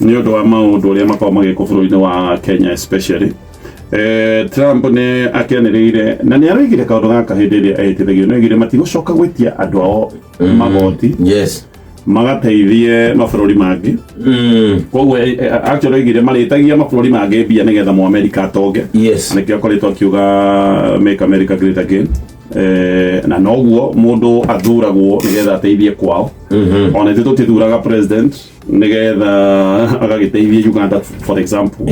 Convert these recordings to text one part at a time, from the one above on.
nĩ ũndũ wa maũndũ ũrĩa makoragwo magĩkwo bũrũri-inĩ wa Kenya especially. Trump nĩ akĩanĩrĩire na nĩ aroigire kaũndũ gaka hĩndĩ ĩrĩa etĩthagio, nĩ oigire matigũcoka gwĩtia andũ ao magoti magateithie mabũrũri mangĩ. Koguo actually oigire marĩtagia mabũrũri mangĩ mbia nĩgetha Mũamerika atonge, nĩkĩo akoretwo akiuga Make America Great Again. Na noguo mũndũ athuragwo nĩgetha ateithie kwao. Ona ithuĩ tũtithuraga president nĩgetha agagĩteithie Uganda for example.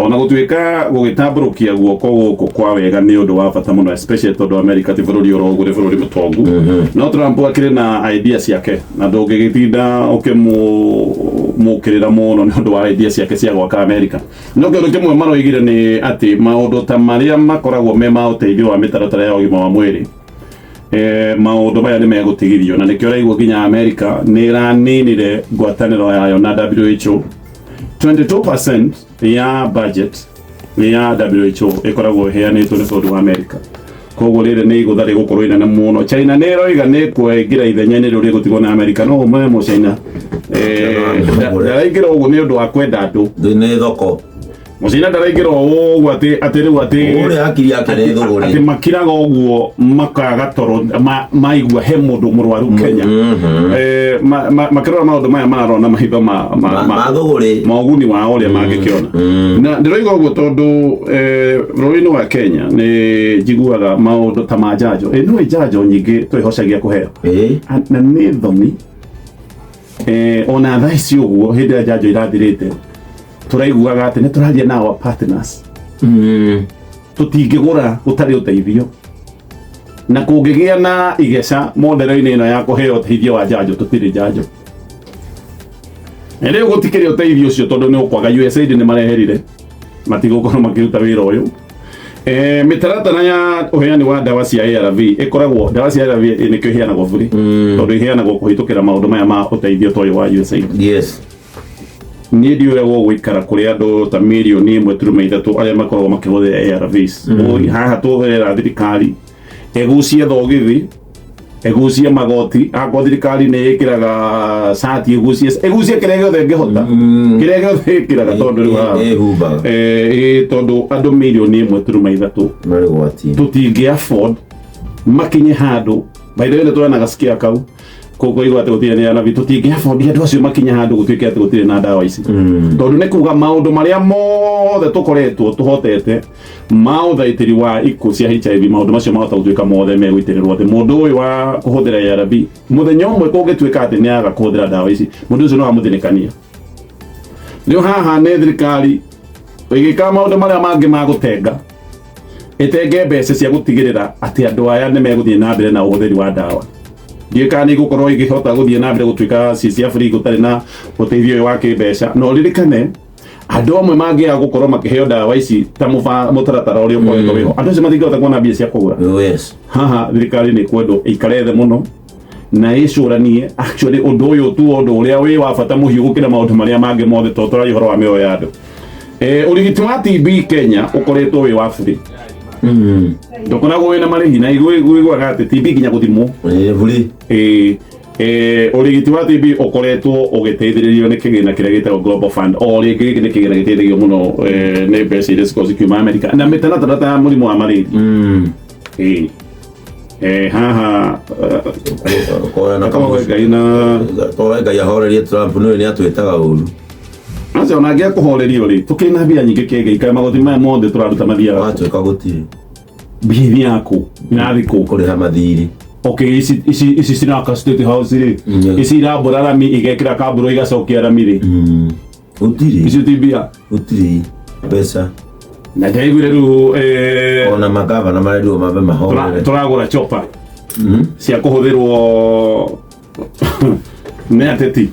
Ona gũtuĩka gũgĩtambũrũkia guoko gũkũ kwa wega nĩ ũndũ wa bata mũno, especially tondũ America ti bũrũri ũrogũ, nĩ bũrũri mũtongu. No Trump akĩrĩ na idea ciake na ndũngĩgĩtinda ũkĩmũkĩrĩra mũno nĩ ũndũ wa idea ciake cia gwaka America. No kĩndũ kĩmwe maroigire nĩ atĩ maũndũ ta marĩa makoragwo me ma ũteithio wa mĩtaratara ya ũgima wa mwĩrĩ, maũndũ maya nĩ megũtigithio, na nĩkĩo ũraigua nginya America nĩ ĩraninire ngwatanĩro yayo na WHO. 22% ya budget ya WHO ĩkoragwo ĩheanĩtwo nĩ bũrũri wa America. Koguo rĩrĩ nĩ igũtha rĩgũkorwo inene mũno. China nĩ ĩroiga nĩ kwĩngĩra ithenya-inĩ rĩu rĩgũtigwo na America. No ũmwe China ndaraingĩra ũguo nĩ ũndũ wa kwenda andũ thĩinĩ thoko. Mũcina ndaraingĩra ũguo atĩ rĩu ũrĩa hakiri yake nĩ thũgũrĩ, atĩ makiraga ũguo makaga toro maigua he mũndũ mũrwaru Kenya. Makĩrora maũndũ maya marona mahitho ma thũgũrĩ ma ũguni wa ũrĩa mangĩkĩona. Na ndĩroiga ũguo tondũ bũrũri-inĩ wa Kenya nĩ njiguaga maũndũ ta ma njanjo. Nĩ njanjo nyingĩ twĩhocagia kũheo na nĩ thoni. Ona thaa ici ũguo hĩndĩ ĩrĩa njanjo irathirĩte tũraiguaga atĩ nĩ tũraria na our partners. Tũtingĩgũra gũtarĩ ũteithio, na kũngĩgĩa na igeca modero-inĩ ĩno ya kũheo ũteithio wa njanjo tũtirĩ njanjo. Rĩu gũtikĩrĩ ũteithio ũcio tondũ nĩ ũkwaga. USAID nĩ mareherire matigũkorwo makĩruta wĩra ũyũ. Mĩtaratara ya ũheani wa ndawa cia ARV ĩkoragwo, ndawa cia ARV nĩkĩo iheanagwo bũrĩ tondũ iheanagwo kũhĩtũkĩra maũndũ maya ma ũteithio toyo wa USAID. Niĩ ndiũragwo gũikara kũrĩ andũ ta mirioni 1.3 arĩa makoragwo makĩhũthĩra ARVs. Haha tũhera thirikari ĩgucie thogithi, ĩgucie magoti. Akorwo thirikari nĩ ĩkĩraga sati ĩgucie kĩrĩa gĩothe ĩngĩhota, kĩrĩa gĩothe ĩkĩraga tondũ andũ mirioni 1.3 tũtingĩ afford makinye handũ. By the way nĩ tũranaga scare kau koko igwa te gũtirĩ na ARV, tũtingĩ afford andũ acio makinya handũ gũtuĩke atĩ gũtirĩ na ndawa ici. Tondũ nĩ kuga maũndũ marĩa mothe tũkoretwo tũhotete ma ũthaitĩri wa ikuũ cia HIV, maũndũ macio mahota gũtuĩka mothe megũitĩrĩrwo atĩ mũndũ ũyũ wa kũhũthĩra ARV mũthenya ũmwe kũngĩtuĩka atĩ nĩ aga kũhũthĩra ndawa ici, mũndũ ũcio no amũthĩnĩkania. Rĩu haha nĩ thirikari ĩgĩka maũndũ marĩa mangĩ ma gũtenga, ĩtenge mbeca cia gũtigĩrĩra atĩ andũ aya nĩ megũthiĩ na mbere na ũhũthĩri wa ndawa. Ndiĩka nĩ gũkorwo ĩgĩhota gũthiĩ na mbere gũtuĩka cia free gũtarĩ na ũteithio wa kĩmbeca. No ririkane andũ amwe mangĩaga gũkorwo makĩheo ndawa ici ta mũtaratara ũrĩa ũkoretwo wĩho, andũ acio matingĩhota kuona mbia cia kũgũra. Haha thirikari nĩ kwendwo ĩikare thĩ mũno na ĩcũranie actually ũndũ ũyũ tu ũndũ ũrĩa wĩ wa bata mũhiũ gũkĩra maũndũ marĩa mangĩ mothe tondũ tũraria ũhoro wa mĩoyo ya andũ. Ũrigiti wa TB Kenya ũkoretwo wĩ wa free. Ndokoragwo wĩna marĩhi na iguaga atĩ TB nginya gũthimwo. Ũrigiti wa TB ũkoretwo ũgĩteithĩrĩrio nĩ kĩgĩna kĩrĩa gĩtagwo Global Fund. O rĩngĩ nĩ kĩgĩna gĩteithagio mũno nĩ mbeca iria cikoragwo cikiuma America na mĩtaratara ta mũrimũ wa malaria. Haha Ngai ahorerie Trump nĩ atwĩtaga ũru. Aca ona angĩakũhorerio rĩ, tũkĩrĩ na mbia nyingĩ kĩngĩikara magoti maya mothe tũraruta mathiaga. Watuĩka gũtirĩ mbia yaku ĩrathiĩ kũ kũrĩha mathirĩ. Okay, ici ciraka State House rĩ, ici irambũra rami igekĩra kambũrũ igacokia rami rĩ, gũtirĩ icio ti mbia, gũtirĩ mbeca. Na ndaiguire rĩu ona magavana marerirwo mambe mahorere tũragũra chopa cia kũhũthĩrwo nĩ ateti.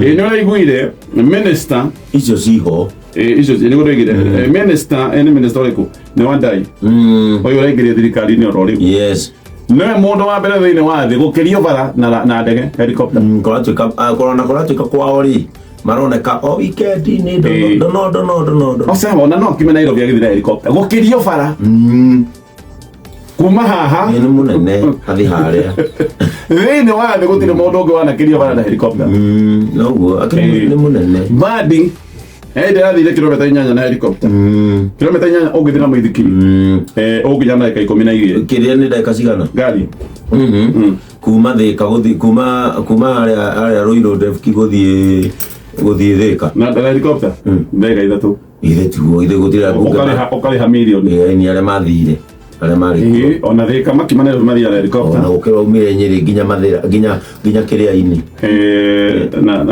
Nĩ ũraiguire minister icio ciho icio nĩ ũraiguire minister nĩ minister ũrĩkũ nĩ Wandai ũyũ ũraingĩria thirikari-inĩ oro rĩu. Yes, nĩwe mũndũ wa mbere thĩinĩ wa thĩ gũkĩrio bara na ndege helicopter. Kũratuĩka kwao rĩ maroneka o weekend-inĩ dono. Osema ona no kime Nairobi agĩthira helicopter gũkĩrio bara. kuma haha ni munene athi haria ni wa gutire mundu ungi wanakiria bana na helicopter noguo akini ni munene badi ndathire kilomita 8 na helicopter kilomita 8 ungithira muithikiri unginya na dakika 12 kiria ni dakika cigana gari kuma thika guthi kuma aria Ruiru Devki guthi thika na helicopter ndega ithatu tiguo gutira ukariha milioni ni aria mathire aria mari ona thika makimane mathira helicopter ona ukira umire Nyeri nginya mathira nginya kiria-ini na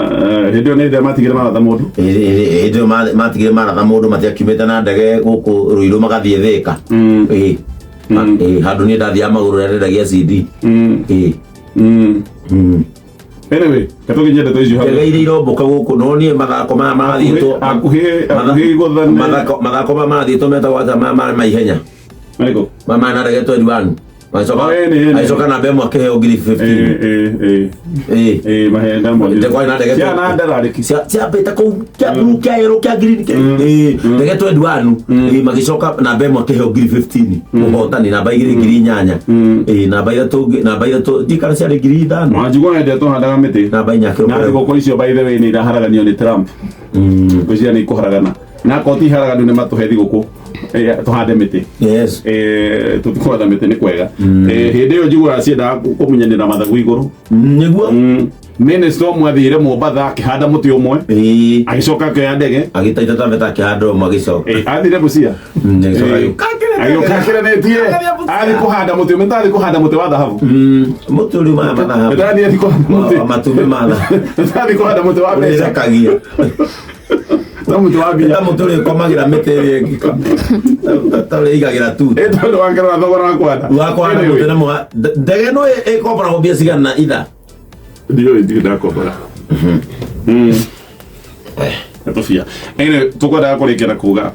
hindi ni ndia matigire maratha mundu hindi matigire maratha mundu matiakimite na ndege guku Ruiru magathie thika handu ni ndathia maguru rendagia CD anyway katoke nyende to icio ndege iria iromboka guku no nie mathako maya marathiĩtwo akuhi guthana mathako maya marathiĩtwo metagwo atĩa maya maihenya mariko mama na ndege 21 aicoka namba ĩmwe akĩheo ngiri 15 mahenda mo ndegwa na ndege ciana ndarariki ciambĩte kũu kĩa blue kĩa yellow kĩa green ndege 21 magĩcoka namba ĩmwe akĩheo ngiri 15 mũhotani namba igĩrĩ ngiri 8 namba ithatũ ndikana ciarĩ ngiri 5 mwanjigua ndio tũhandaga mĩtĩ namba 4 akĩheo na thigũkũ icio by the way nĩ iraharaganio nĩ Trump ngũciria nĩ ikũharagana na koti haraganu nĩ matũhe thigũkũ tuhande mĩtĩ tũtikũhatha mĩtĩ nĩ kwega hĩndĩ ĩyo njiguaga ciendaga kũmunyanĩra mathagu igũrũ nĩguo minister ũmwe athire Mombatha akĩhanda mũtĩ ũmwe agĩcoka akĩoya ndege agĩtaita tambeta akĩhanda ũmwe agĩcoka athire Busia agĩũkakiranĩtie athi kũhanda mũtĩ ũmwe tathi kũhanda mũtĩ wa thahabu mũtĩ ũrĩ maya mathahabu matumbĩ ma tathi kũhanda mũtĩ wa mbeca kagia no mũtĩ wa mbia mũtĩ ũrĩ ũkomagĩra mĩtĩ ĩrĩa ĩngĩ tarĩ igagĩra tu tondũ wangĩrora thogora wa kwanda mũtĩ na ndege no ĩkomboragwo mbia cigana na itha ndio ndakombora atofia ene tukwendaga kũrĩkia na kuga